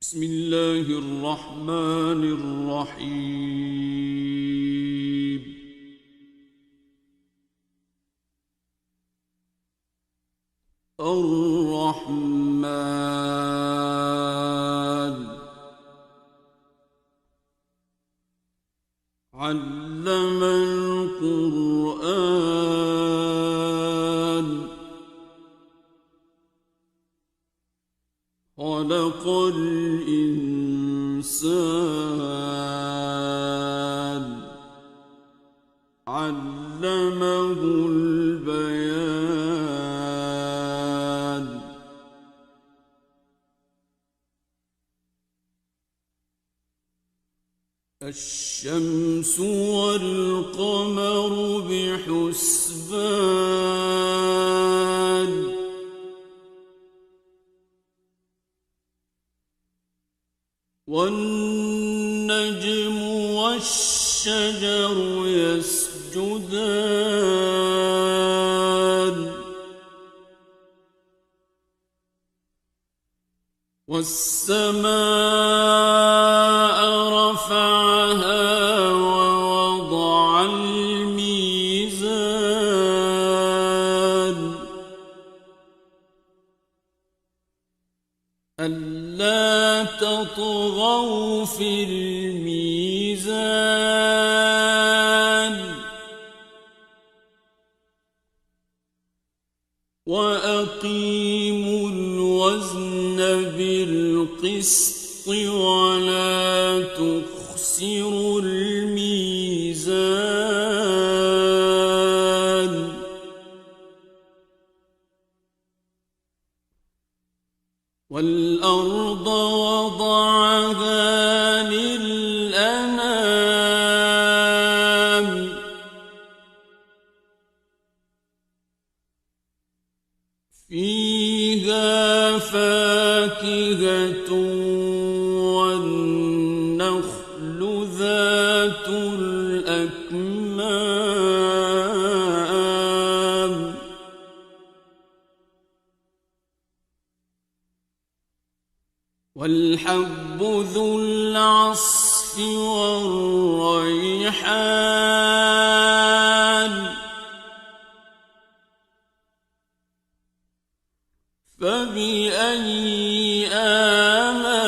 بسم الله الرحمن الرحيم. الرحمن علم القرآن خلق الإنسان علمه البيان. الشمس والقمر بحسبان والنجم والشجر يسجدان والسماء رفعها ووضع الميزان ألا تطغوا في الميزان وأقيموا الوزن بالقسط ولا تخسروا الميزان والأرض وضعها للأنام فيها فاكهة والنخل ذات الأكمام والحب ذو العصف والريحان فبأي آلاء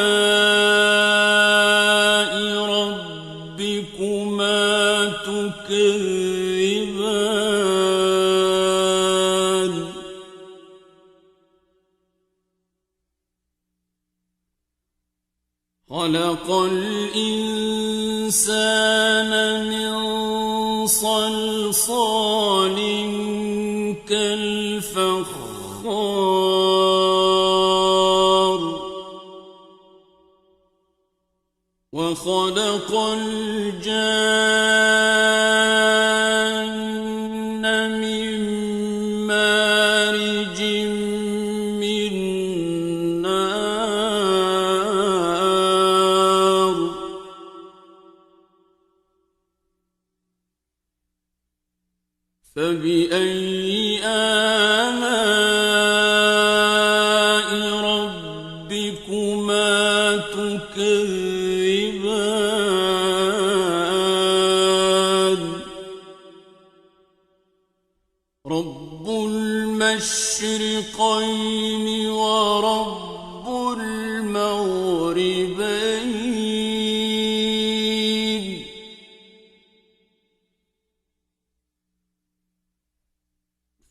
ربكما تكذبان خلق الإنسان من صلصال كالفخار وخلق الجان من مارج من نار فبأي آلاء ربكما تكذبان رب المشرقين ورب المغربين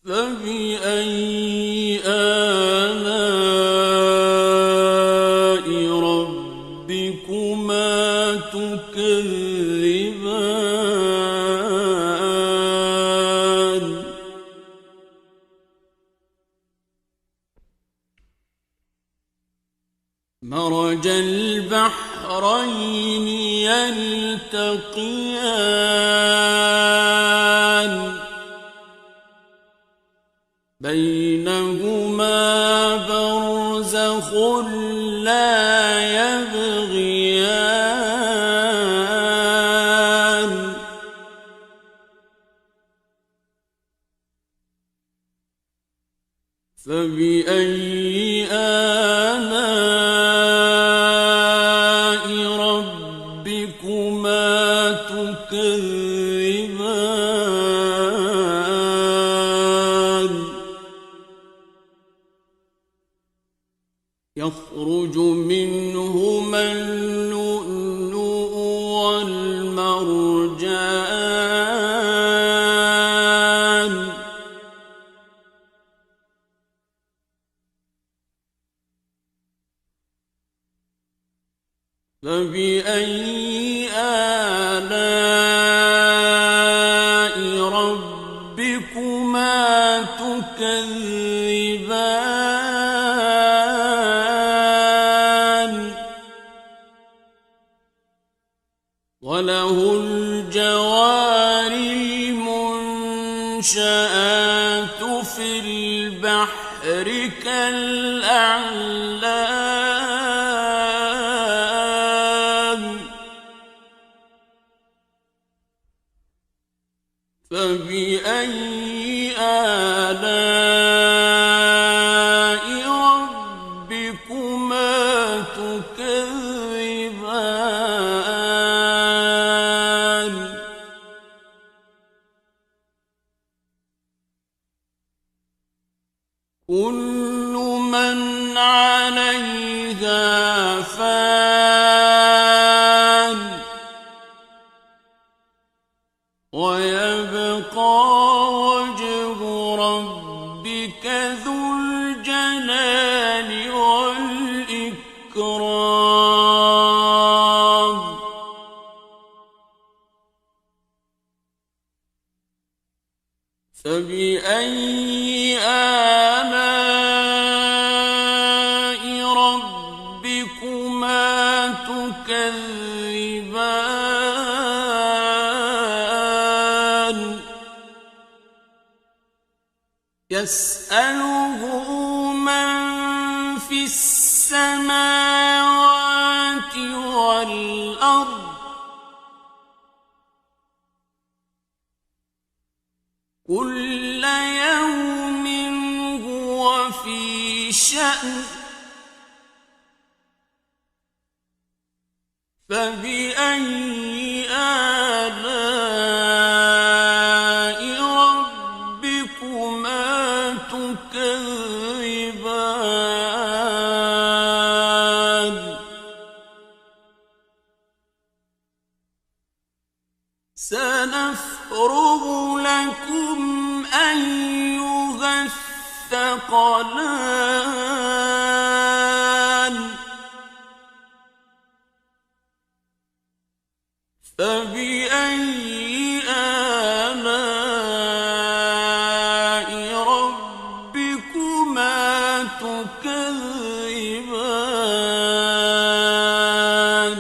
فبأي آلاء ربكما تكذبان مرج البحرين يلتقيان بينهما برزخ لا يبغيان فبأي آلاء يخرج منهما اللؤلؤ والمرجان فبأي آلاء ربكما تكذبان وله الجوار المنشآت في البحر كالأعلام فبأي آلاء ربكما تكذبان كل من عليها فان ويبقى وجه ربك ذو الجلال والإكرام فبأي آلاء ربكما تكذبان يسأله من في السماوات والأرض كل يوم هو في شأن فبأي آلاء ربكما تكذبان سنفرغ لكم أيها الثقلان فبأي آلاء ربكما تكذبان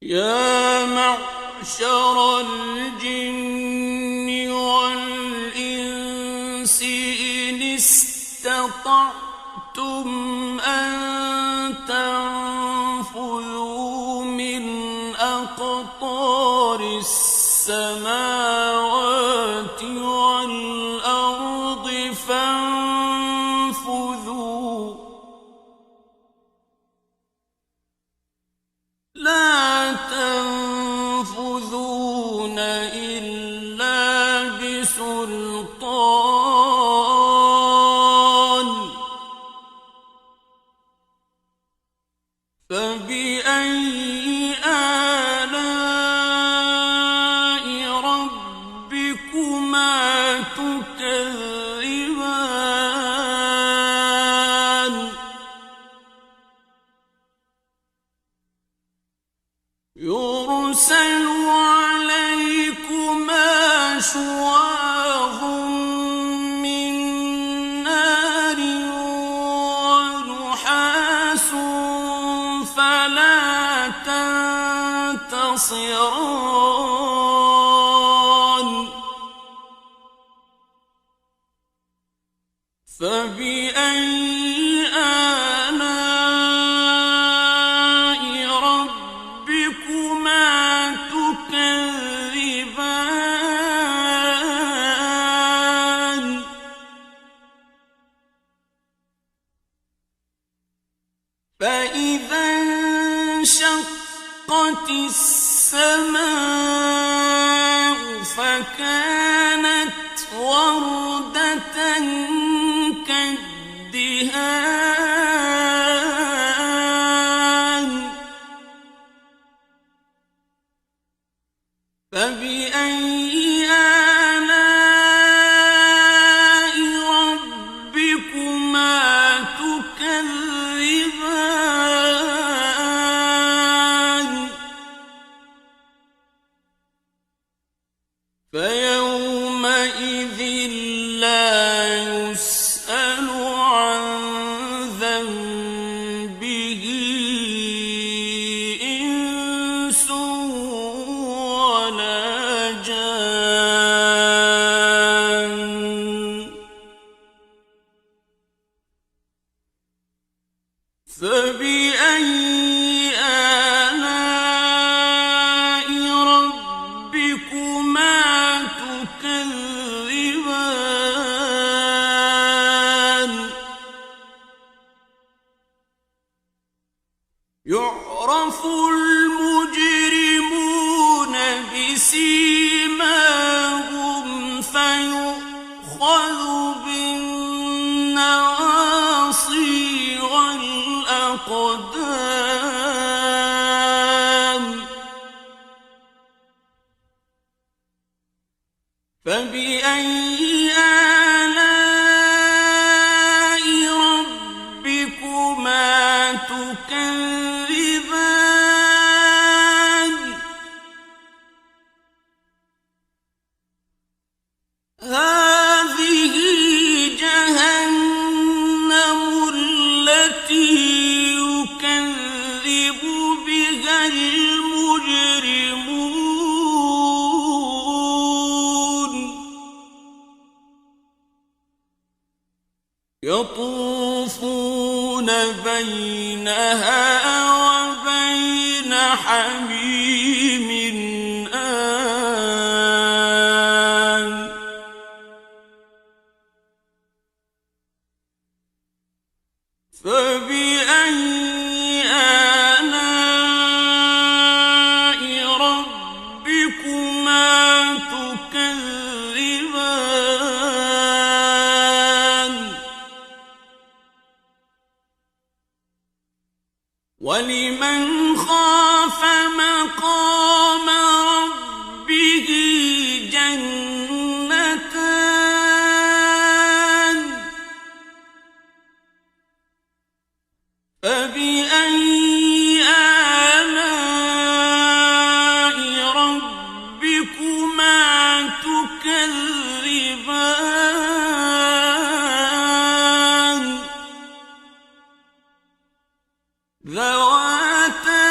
يا معشر الجن والإنس إن استطعتم أن تنفذوا من أقطار السماوات والأرض فانفذوا لا تنفذون إلا بسلطان فبأي آلاء ربكما تكذبان يرسل عليكما شواظ من نار ونحاس فلا تنتصران فبأي آلاء ربكما تكذبان فإذا انشقت السماء فكانت وردة كالدهن تكذبان فيومئذ لا يسأل عن ذنبه إنس ولا جان فبأي آلاء ربكما تكذبان يعرف المجرمون بسيماهم فيؤخذ بالنواصي والأقدام فبأي آلاء ربكما تكذبان هذه جهنم التي يكذب بها المجرمون يطوفون بينها وبين حميم آن فبأي آلاء ربكما تكذبان ولمن خاف مقام ربه جنتان فبأي آلاء ربكما تكذبان ذواتا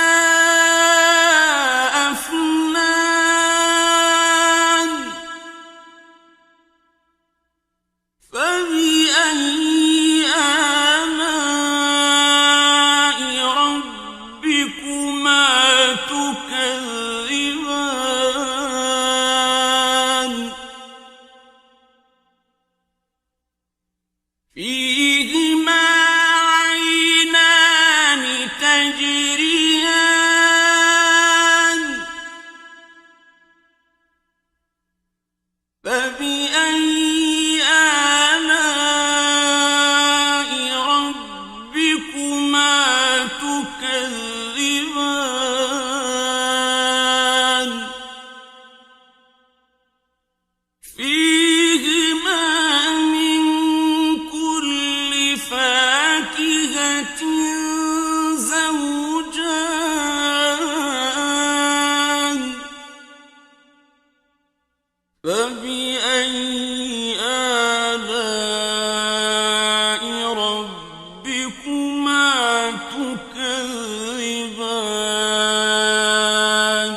أفنان فبأي آلاء ربكما تكذبان فيهما عينان تجريان فبأي آلاء ربكما تكذبان فيهما من كل فاكهة زوجان فبأي آلاء ربكما تكذبان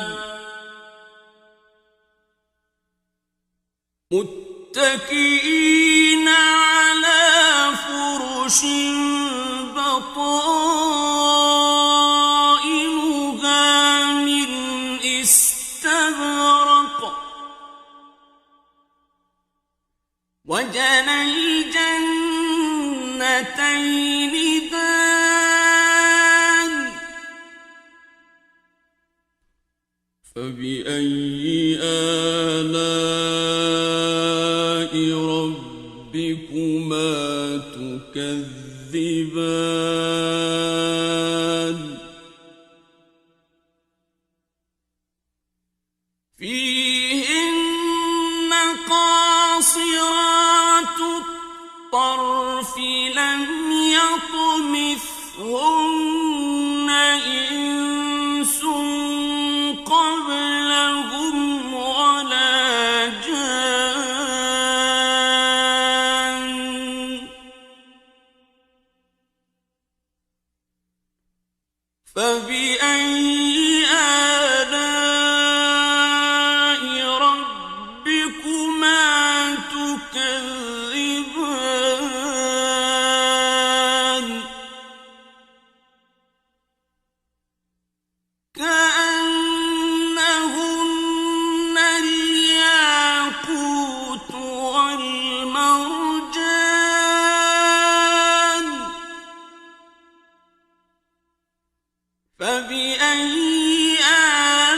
متكئين على فرش بطائنها من استبرق وجنى الجنتين دان فبأي آلاء ربكما تكذبان فيهن قاصرات الطرف لم يطمثهن إنس قبلهم ولا جان فبأي آلاء ربكما تكذبان كأنهن الياقوت والمرجان فبأي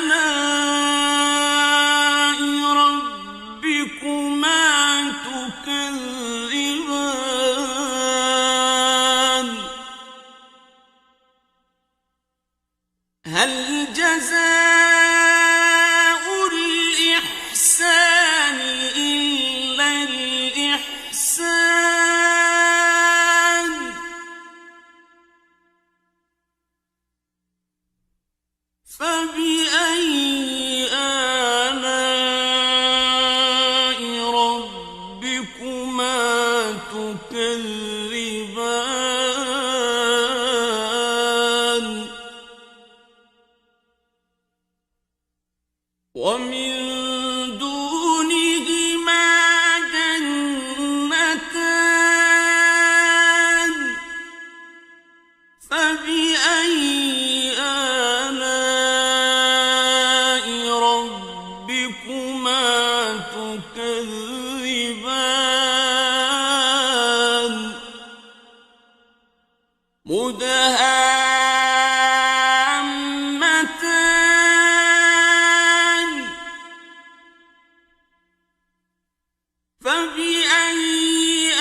آلاء ربكما تكذبان هل جزاء الإحسان إلا الإحسان فبأي آلاء ربكما تكذبان ومن دونهما جنتان فبأي آلاء ربكما تكذبان مدهامتان فبأي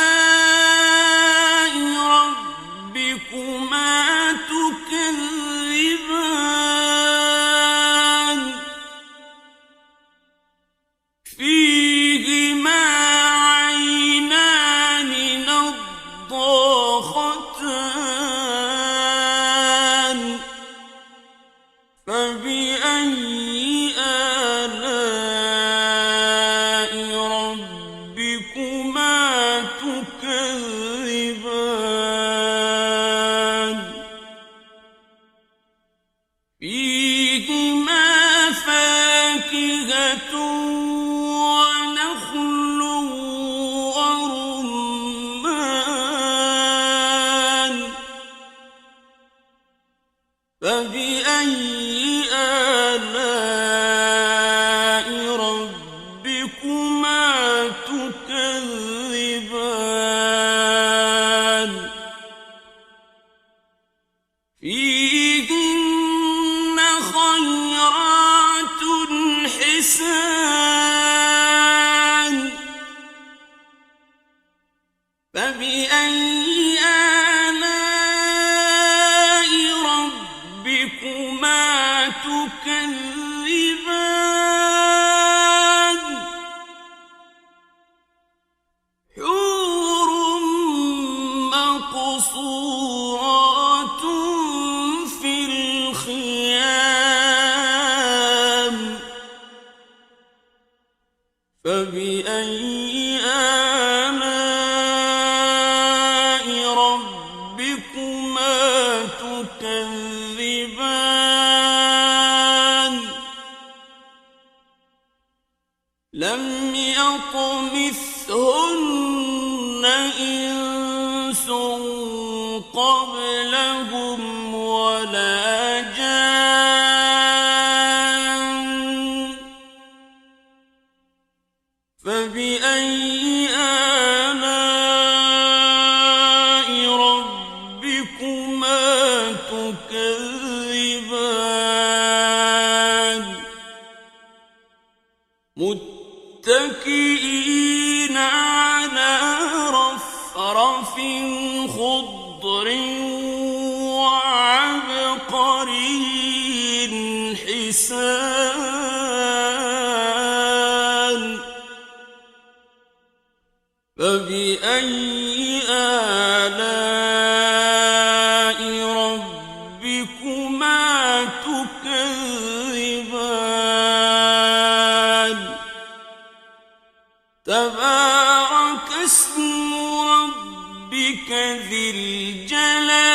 آلاء ربكما تكذبان فيهما عينان نضاختان فبأي آلاء ربكما تكذبان فيهما فاكهة ونخل ورمان فبأي آلاء ربكما تكذبان فيهن خيرات حسان فبأي آلاء ربكما تكذبان حور مقصورات في الخيام فبأي آلاء ربكما تكذبان لم يطمثهن إنس قبلهم ولا جان فبأي آلاء ربكما تكذبان متكئين على رفرف خضر وعبقري حسان فبأي فبأي آلاء ربكما تكذبان تبارك اسم ربك ذي الجلال